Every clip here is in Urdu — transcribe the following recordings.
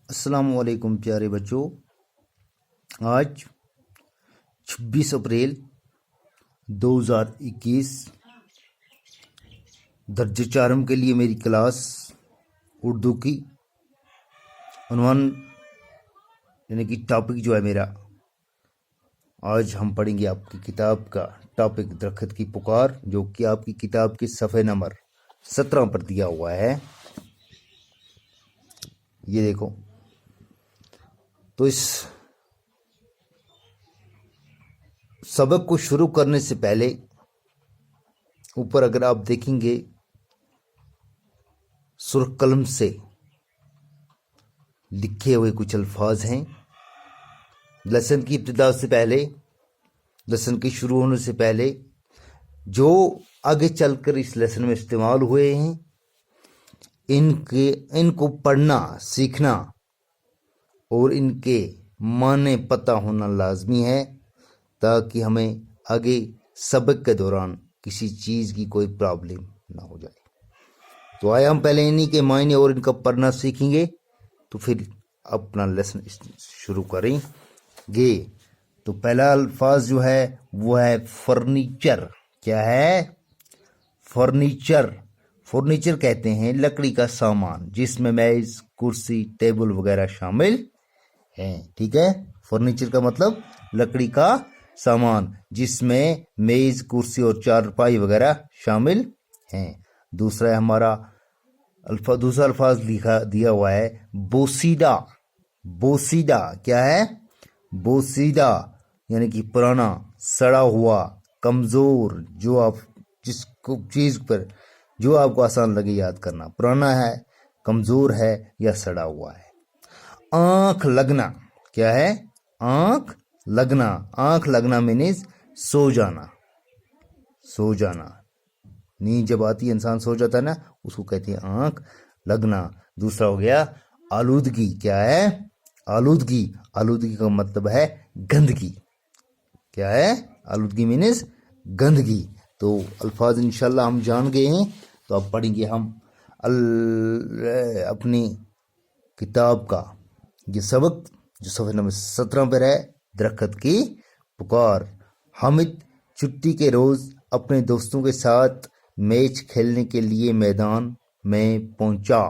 السلام علیکم پیارے بچوں، آج 26 اپریل 2021 درجہ چارم کے لیے میری کلاس اردو کی عنوان یعنی کہ ٹاپک جو ہے میرا، آج ہم پڑھیں گے آپ کی کتاب کا ٹاپک درخت کی پکار، جو کہ آپ کی کتاب کے صفحے نمبر 17 پر دیا ہوا ہے۔ یہ دیکھو، تو اس سبق کو شروع کرنے سے پہلے اوپر اگر آپ دیکھیں گے سرخ قلم سے لکھے ہوئے کچھ الفاظ ہیں۔ لیسن کی ابتدا سے پہلے، لیسن کے شروع ہونے سے پہلے جو آگے چل کر اس لیسن میں استعمال ہوئے ہیں، ان کو پڑھنا سیکھنا اور ان کے معنی پتہ ہونا لازمی ہے، تاکہ ہمیں آگے سبق کے دوران کسی چیز کی کوئی پرابلم نہ ہو جائے۔ تو آئے ہم پہلے انہی کے معنی اور ان کا پڑھنا سیکھیں گے، تو پھر اپنا لیسن شروع کریں گے۔ تو پہلا الفاظ جو ہے وہ ہے فرنیچر۔ کیا ہے؟ فرنیچر۔ فرنیچر کہتے ہیں لکڑی کا سامان جس میں میز، کرسی، ٹیبل وغیرہ شامل ہیں۔ ٹھیک ہے، فرنیچر کا مطلب لکڑی کا سامان جس میں میز، کرسی اور چارپائی وغیرہ شامل ہیں۔ دوسرا ہے ہمارا دوسرا الفاظ دیا ہوا ہے بوسیدہ۔ بوسیدہ کیا ہے؟ بوسیدہ یعنی کہ پرانا، سڑا ہوا، کمزور، جو آپ جس کو چیز پر جو آپ کو آسان لگے یاد کرنا، پرانا ہے، کمزور ہے یا سڑا ہوا ہے۔ آنکھ لگنا۔ کیا ہے؟ آنکھ لگنا۔ آنکھ لگنا مینز سو جانا۔ سو جانا، نیند جب آتی ہے انسان سو جاتا ہے نا، اس کو کہتے ہیں آنکھ لگنا۔ دوسرا ہو گیا آلودگی۔ کیا ہے؟ آلودگی۔ آلودگی کا مطلب ہے گندگی۔ کیا ہے؟ آلودگی مینز گندگی۔ تو الفاظ انشاءاللہ ہم جان گئے ہیں، تو اب پڑھیں گے ہم اپنی کتاب کا یہ سبق جو صفحہ نمبر 17 پر ہے، درخت کی پکار۔ حامد چھٹی کے روز اپنے دوستوں کے ساتھ میچ کھیلنے کے لیے میدان میں پہنچا۔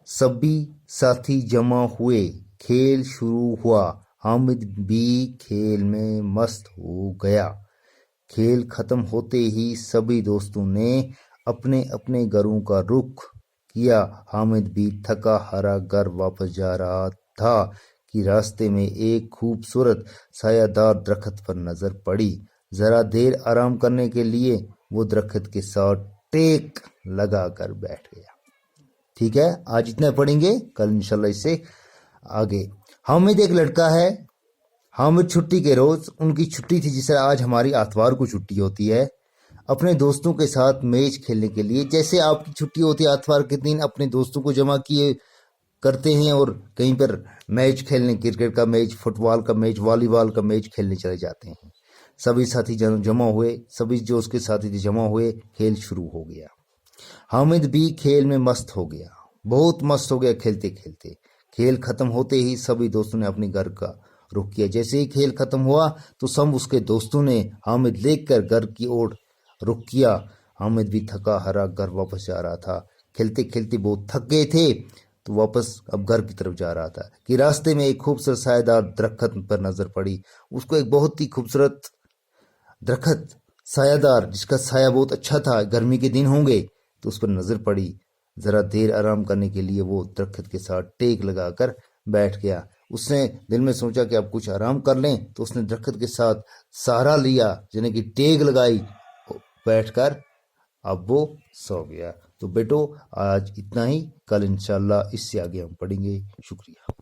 سبھی ساتھی جمع ہوئے، کھیل شروع ہوا۔ حامد بھی کھیل میں مست ہو گیا۔ کھیل ختم ہوتے ہی سبھی دوستوں نے اپنے اپنے گھروں کا رخ کیا۔ حامد بھی تھکا ہارا گھر واپس جا رہا تھا کہ راستے میں ایک خوبصورت سایہ دار درخت پر نظر پڑی۔ ذرا دیر آرام کرنے کے لیے وہ درخت کے ساتھ ٹیک لگا کر بیٹھ گیا۔ ٹھیک ہے، آج اتنا پڑھیں گے، کل انشاءاللہ اس سے آگے۔ حامد ایک لڑکا ہے۔ حامد چھٹی کے روز، ان کی چھٹی تھی جس طرح آج ہماری آتوار کو چھٹی ہوتی ہے، اپنے دوستوں کے ساتھ میچ کھیلنے کے لیے، جیسے آپ کی چھٹی ہوتی ہے آتوار کے دن اپنے دوستوں کو جمع کیے کرتے ہیں اور کہیں پر میچ کھیلنے، کرکٹ کا میچ، فٹ بال کا میچ، والی بال کا میچ کھیلنے چلے جاتے ہیں۔ سبھی ساتھی جمع ہوئے، سبھی جو اس کے ساتھی تھے جمع ہوئے، کھیل شروع ہو گیا۔ حامد بھی کھیل میں مست ہو گیا، بہت مست ہو گیا کھیلتے کھیلتے۔ کھیل ختم ہوتے ہی سبھی دوستوں نے اپنے گھر کا رخ کیا۔ جیسے ہی کھیل ختم ہوا تو سب اس کے دوستوں نے حامد دیکھ کر گھر کی اور رخ کیا۔ حامد بھی تھکا ہارا گھر واپس جا رہا تھا۔ کھیلتے کھیلتے بہت تھک گئے تھے، تو واپس اب گھر کی طرف جا رہا تھا کہ راستے میں ایک خوبصورت سایہ دار درخت پر نظر پڑی۔ اس کو ایک بہت ہی خوبصورت درخت سایہ دار، جس کا سایہ بہت اچھا تھا، گرمی کے دن ہوں گے، تو اس پر نظر پڑی۔ ذرا دیر آرام کرنے کے لیے وہ درخت کے ساتھ ٹیک لگا کر بیٹھ گیا۔ اس نے دل میں سوچا کہ اب کچھ آرام کر لیں، تو اس نے درخت کے ساتھ سہارا لیا، یعنی کہ ٹیک لگائی، بیٹھ کر اب وہ سو گیا۔ تو بیٹو آج اتنا ہی، کل انشاءاللہ اس سے آگے ہم پڑھیں گے۔ شکریہ۔